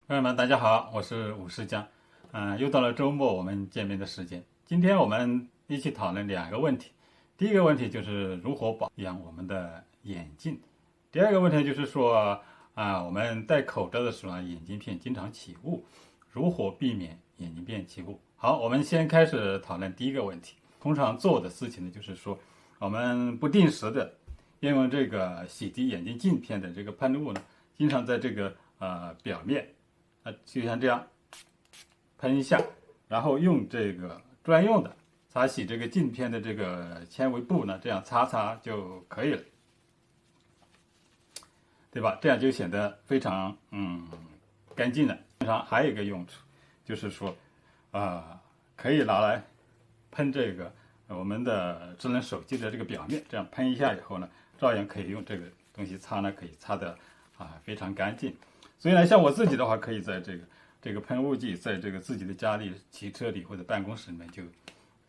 朋友们，大家好，我是武世江。又到了周末我们见面的时间。今天我们一起讨论两个问题。第一个问题就是如何保养我们的眼镜。第二个问题就是说，我们戴口罩的时候眼镜片经常起雾，如何避免眼镜片起雾？好，我们先开始讨论第一个问题。通常做的事情呢，就是说，我们不定时的用这个洗涤眼镜镜片的这个喷雾呢，经常在这个表面。就像这样喷一下，然后用这个专用的擦洗这个镜片的这个纤维布呢，这样擦擦就可以了，对吧？这样就显得非常干净了。通常还有一个用处，就是说可以拿来喷这个我们的智能手机的这个表面，这样喷一下以后呢，照样可以用这个东西擦呢，可以擦得非常干净。所以呢，像我自己的话，可以在这个喷雾剂，在这个自己的家里、汽车里或者办公室里面就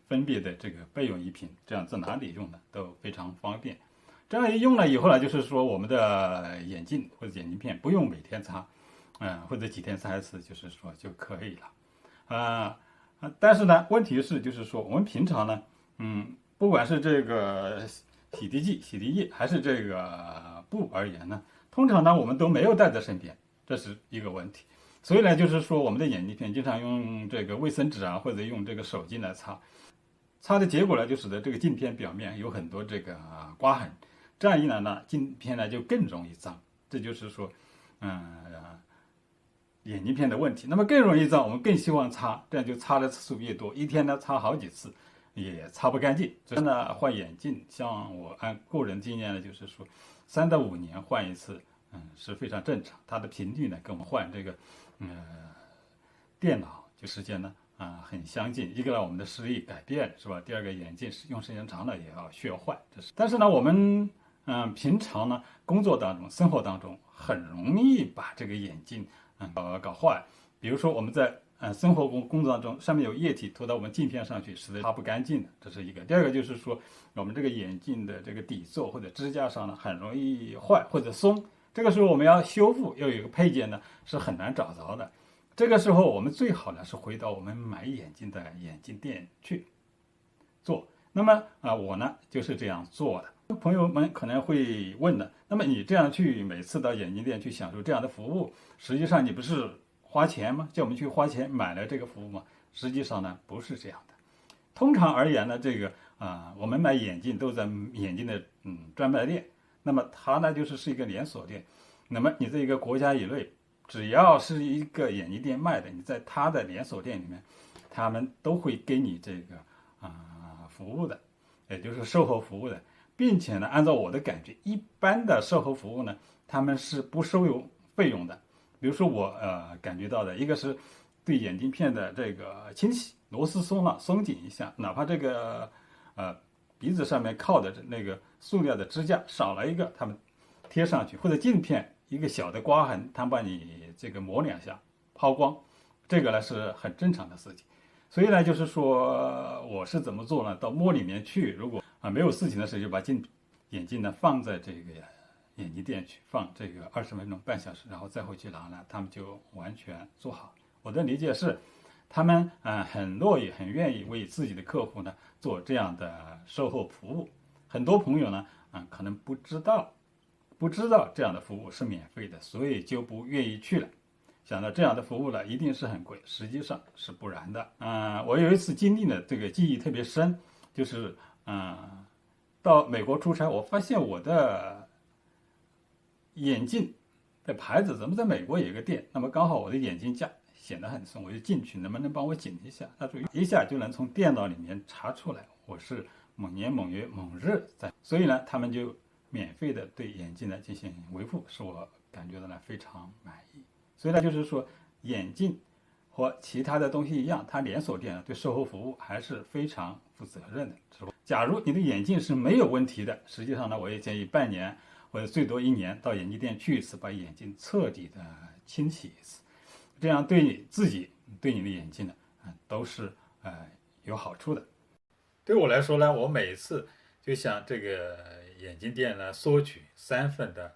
分别的这个备用一瓶，这样在哪里用呢都非常方便。这样一用了以后呢，就是说我们的眼镜或者眼镜片不用每天擦，或者几天擦一次，就是说就可以了。但是呢，问题是就是说我们平常呢，不管是这个洗涤剂、洗涤液还是这个布而言呢，通常呢我们都没有带在身边。这是一个问题。所以呢，就是说我们的眼镜片经常用这个卫生纸或者用这个手巾来擦，擦的结果呢，就使得这个镜片表面有很多这个刮痕，这样一来呢，镜片呢就更容易脏。这就是说，嗯、眼镜片的问题。那么更容易脏，我们更希望擦，这样就擦的次数越多，一天呢擦好几次，也擦不干净。所以呢，换眼镜，像我按个人经验呢，就是说3到5年换一次，是非常正常。它的频率呢，跟我们换这个，电脑就时间呢，很相近。一个呢，我们的视力改变是吧？第二个，眼镜用时间长了也需要换。这是，但是呢，我们平常呢，工作当中、生活当中很容易把这个眼镜搞坏。比如说我们在生活工作当中，上面有液体涂到我们镜片上去，使得擦不干净的，这是一个。第二个就是说，我们这个眼镜的这个底座或者支架上呢，很容易坏或者松。这个时候我们要修复，要有一个配件呢，是很难找着的。这个时候我们最好呢是回到我们买眼镜的眼镜店去做。那么我呢就是这样做的。朋友们可能会问的，那么你这样去每次到眼镜店去享受这样的服务，实际上你不是花钱吗？叫我们去花钱买了这个服务吗？实际上呢不是这样的。通常而言呢，这个我们买眼镜都在眼镜的专卖店，那么它呢是一个连锁店。那么你这一个国家以内，只要是一个眼镜店卖的，你在它的连锁店里面，他们都会给你这个服务的，也就是售后服务的，并且呢，按照我的感觉，一般的售后服务呢，他们是不收费用的。比如说我感觉到的一个是对眼镜片的这个清洗，螺丝松了松紧一下，哪怕这个鼻子上面靠的那个塑料的支架少了一个，他们贴上去，或者镜片一个小的刮痕，他把你这个磨2下抛光，这个呢是很正常的事情。所以呢，就是说我是怎么做呢？到摸里面去，如果没有事情的时候，就把眼镜呢放在这个眼镜店去放这个20分钟半小时，然后再回去拿呢，他们就完全做好。我的理解是，他们很乐意、很愿意为自己的客户呢做这样的售后服务。很多朋友呢可能不知道这样的服务是免费的，所以就不愿意去了。想到这样的服务呢，一定是很贵，实际上是不然的。我有一次经历的这个记忆特别深，就是到美国出差，我发现我的眼镜的牌子怎么在美国有一个店，那么刚好我的眼镜架显得很松，我就进去，能不能帮我紧一下？他说一下就能从电脑里面查出来我是某年某月某日在，所以呢，他们就免费的对眼镜呢进行维护，使我感觉到呢非常满意。所以呢，就是说眼镜和其他的东西一样，它连锁店对售后服务还是非常负责任的。假如你的眼镜是没有问题的，实际上呢，我也建议半年或者最多1年到眼镜店去一次，把眼镜彻底的清洗一次，这样对你自己、对你的眼镜呢，都是有好处的。对我来说呢，我每次就向这个眼镜店呢索取3份的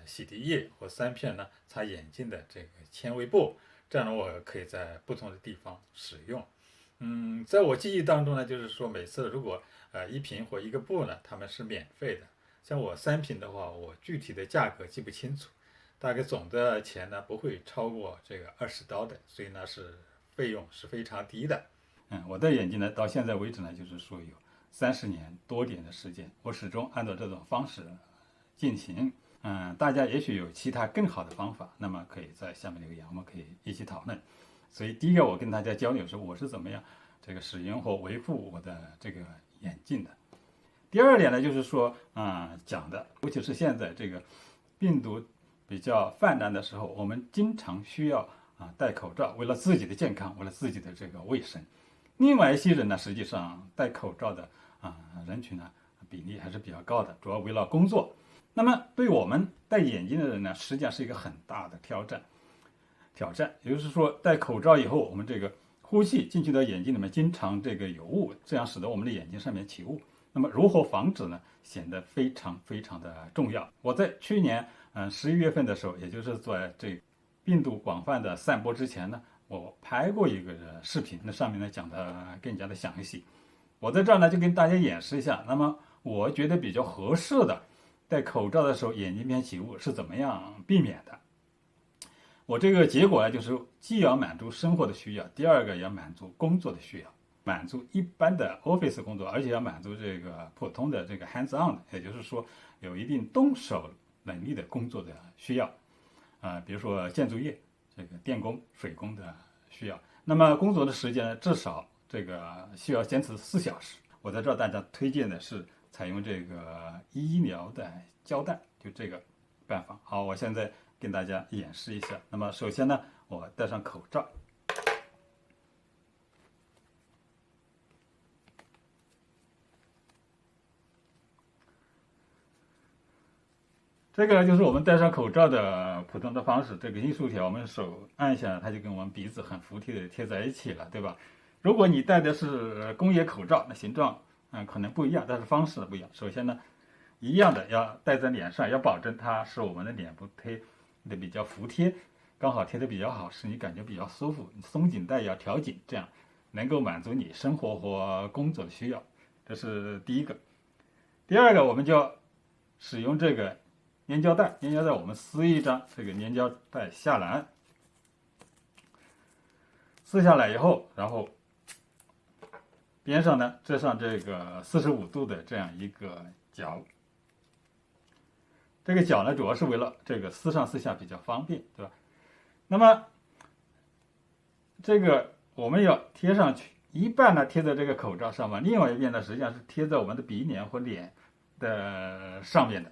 洗涤液或3片呢擦眼镜的这个纤维布，这样呢我可以在不同的地方使用。在我记忆当中呢，就是说每次如果1瓶或1个布呢，他们是免费的。像我3瓶的话，我具体的价格记不清楚，大概总的钱呢不会超过这个$20的，所以呢费用是非常低的。我的眼镜呢到现在为止呢，就是说有30年多点的时间，我始终按照这种方式进行。大家也许有其他更好的方法，那么可以在下面留言，我们可以一起讨论。所以第一个我跟大家交流说我是怎么样这个使用和维护我的这个眼镜的。第二点呢，就是说讲的，尤其是现在这个病毒比较泛滥的时候，我们经常需要戴口罩，为了自己的健康，为了自己的这个卫生。另外一些人呢，实际上戴口罩的人群呢比例还是比较高的，主要为了工作。那么对我们戴眼镜的人呢，实际上是一个很大的挑战。也就是说，戴口罩以后，我们这个呼气进去到眼睛里面，经常这个有雾，这样使得我们的眼睛上面起雾。那么如何防止呢？显得非常非常的重要。我在去年11月份的时候，也就是在这病毒广泛的散播之前呢，我拍过一个视频，那上面呢讲的更加的详细。我在这儿呢就跟大家演示一下。那么我觉得比较合适的戴口罩的时候眼睛边起雾是怎么样避免的。我这个结果呢，就是既要满足生活的需要，第二个也要满足工作的需要，满足一般的 office 工作，而且要满足这个普通的这个 hands on 的，也就是说有一定动手能力的工作的需要，比如说建筑业这个电工、水工的需要。那么工作的时间呢，至少这个需要坚持4小时。我在这儿大家推荐的是采用这个医疗的胶带，就这个办法。好，我现在跟大家演示一下。那么首先呢，我戴上口罩。这个就是我们戴上口罩的普通的方式。这个音速条，我们手按一下，它就跟我们鼻子很服帖的贴在一起了，对吧？如果你戴的是工业口罩，那形状可能不一样，但是方式不一样。首先呢，一样的要戴在脸上，要保证它使我们的脸部贴的比较服帖，刚好贴的比较好，使你感觉比较舒服。松紧带要调紧，这样能够满足你生活和工作的需要。这是第一个。第二个，我们就要使用这个粘胶带。粘胶带我们撕一张这个粘胶带下来，撕下来以后，然后边上呢遮上这个45度的这样一个角。这个角呢主要是为了这个撕上撕下比较方便，对吧？那么这个我们要贴上去，一半呢贴在这个口罩上面，另外一边呢实际上是贴在我们的鼻梁或脸的上面的。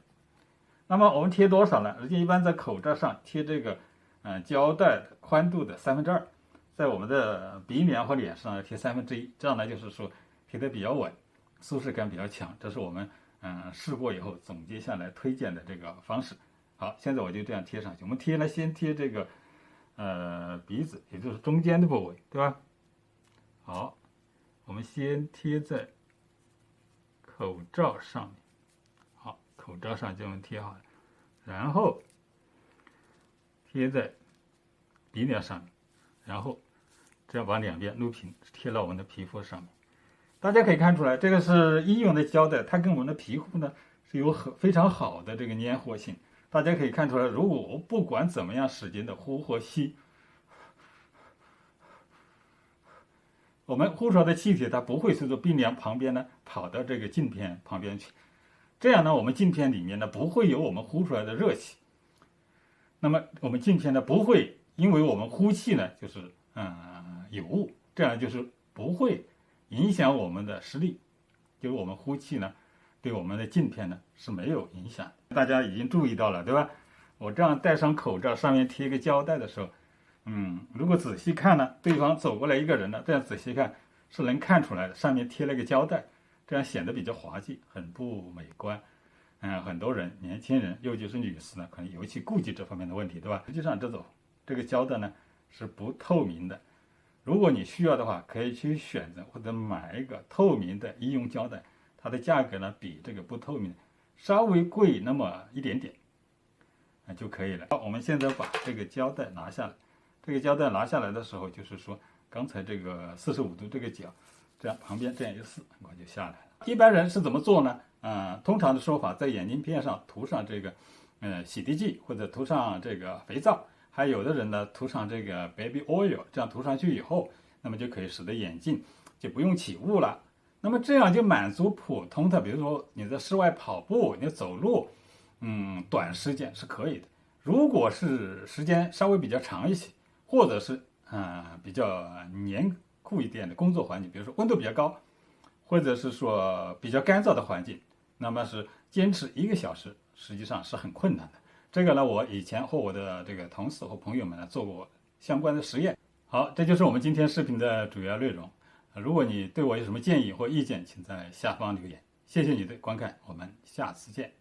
那么我们贴多少呢？人家一般在口罩上贴这个胶带的宽度的2/3，在我们的鼻梁和脸上贴1/3，这样呢就是说贴得比较稳，舒适感比较强。这是我们试过以后总结下来推荐的这个方式。好，现在我就这样贴上去。我们先贴这个鼻子，也就是中间的部位，对吧？好，我们先贴在口罩上面。好，口罩上就能贴好了，然后贴在鼻梁上面，然后这样把两边撸平，贴到我们的皮肤上面。大家可以看出来，这个是医用的胶带，它跟我们的皮肤呢是有非常好的这个粘合性。大家可以看出来，如果我不管怎么样使劲的呼和吸，我们呼出来的气体它不会随着鼻梁旁边呢跑到这个镜片旁边去，这样呢我们镜片里面呢不会有我们呼出来的热气，那么我们镜片呢不会因为我们呼气呢就是有雾，这样就是不会影响我们的视力，就是我们呼气呢对我们的镜片呢是没有影响。大家已经注意到了，对吧？我这样戴上口罩，上面贴一个胶带的时候，如果仔细看呢，对方走过来一个人呢，这样仔细看是能看出来的，上面贴了一个胶带，这样显得比较滑稽，很不美观。很多人，年轻人，尤其是女士呢，可能尤其顾及这方面的问题，对吧？实际上，这个胶带呢是不透明的。如果你需要的话，可以去选择或者买一个透明的医用胶带，它的价格呢比这个不透明的稍微贵那么一点点。就可以了。好，我们现在把这个胶带拿下来，这个胶带拿下来的时候，就是说刚才这个45度这个角，这样旁边这样一撕，很快就下来了。一般人是怎么做呢？通常的说法，在眼镜片上涂上这个洗涤剂，或者涂上这个肥皂，还有的人呢涂上这个 baby oil， 这样涂上去以后，那么就可以使得眼镜就不用起雾了。那么这样就满足普通的，比如说你在室外跑步，你走路，短时间是可以的。如果是时间稍微比较长一些，或者是比较黏酷一点的工作环境，比如说温度比较高，或者是说比较干燥的环境，那么是坚持1个小时，实际上是很困难的。这个呢，我以前和我的这个同事和朋友们呢做过相关的实验。好，这就是我们今天视频的主要内容。如果你对我有什么建议或意见，请在下方留言。谢谢你的观看，我们下次见。